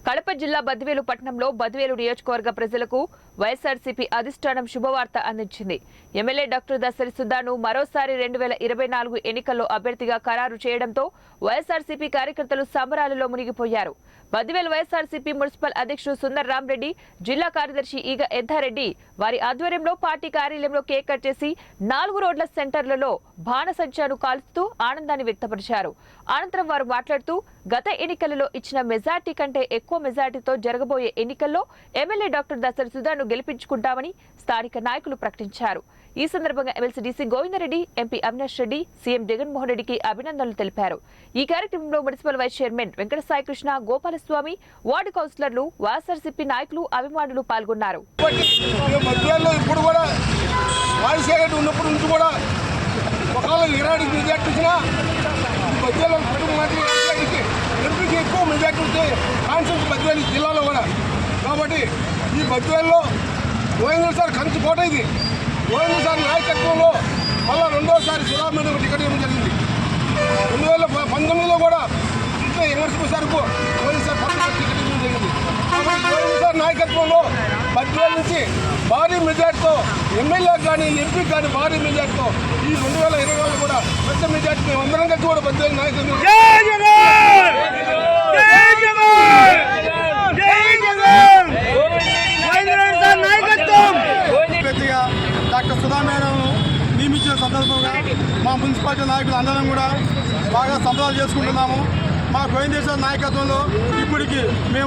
కడప జిల్లా బద్వేలు పట్టణంలో బద్వేలు నియోజకవర్గ ప్రజలకు వైఎస్ఆర్సీపీ అధిష్టానం శుభవార్త అందించింది. ఎమ్మెల్యే డాక్టర్ దసరి సుధాను మరోసారి 2024 ఎన్నికల్లో అభ్యర్థిగా ఖరారు చేయడంతో వైఎస్ఆర్సీపీ కార్యకర్తలు సంబరాలలో మునిగిపోయారు. బద్వేలు వైఎస్ఆర్సీపీ మున్సిపల్ అధ్యక్షుడు సుందర్ రామరెడ్డి, జిల్లా కార్యదర్శి ఈగ ఎద్దారెడ్డి వారి ఆధ్వర్యంలో పార్టీ కార్యాలయంలో కేక్ కట్ చేసి 4 రోడ్ల సెంటర్లలో బాణసంచాను కాల్చుతూ ఆనందాన్ని వ్యక్తపరిచారు. అనంతరం వారు మాట్లాడుతూ గత ఎన్నికలలో ఇచ్చిన మెజార్టీ కంటే ఎక్కువ మెజార్టీతో జరగబోయే ఎన్నికల్లో ఎమ్మెల్యే డాక్టర్ దసరి సుధాను గెలిపించుకుంటామని స్థానిక నాయకులు ప్రకటించారు. ఈ సందర్భంగా MLC DC Govindareddy, MP Avinash Reddy, CM Jaganmohan రెడ్డికి అభినందనలు తెలిపారు. ఈ కార్యక్రమంలో municipal vice chairman Venkata Saikrishna, Gopalaswamy, ward కౌన్సిలర్లు, వైఎస్ఆర్సీపీ నాయకులు, అభిమానులు పాల్గొన్నారు. ఎక్కువ మెజార్టీ ఉంటే కాన్సెప్ట్ బద్వేలు జిల్లాలో కూడా. కాబట్టి ఈ బద్వేల్లో గోవింద సార్ కంచి కోట ఇది. గోవింద సార్ నాయకత్వంలో మళ్ళీ రెండోసారి సుధామణి టికెట్ ఇవ్వడం జరిగింది. 2019లో కూడా ఇంట్లో ఎమర్సీ సార్కు గోవింద సార్ టికెట్ ఇవ్వడం జరిగింది. కాబట్టి గోవింద సార్ నాయకత్వంలో బద్వేలు నుంచి భారీ మెజార్టీతో ఎమ్మెల్యే కానీ ఎంపీ కానీ భారీ మెజార్టీతో ఈ 2020లో కూడా పెద్ద మెజార్టీ మేము అందరం కలిసి కూడా బద్వేలు నాయకులు డాక్టర్ సుధా మేడం నియమించిన సందర్భంగా మా మున్సిపాలిటీ నాయకులు అందరం కూడా బాగా సంబరాలు చేసుకుంటున్నాము. మా గోవిందేశ్వర నాయకత్వంలో ఇప్పటికి మేము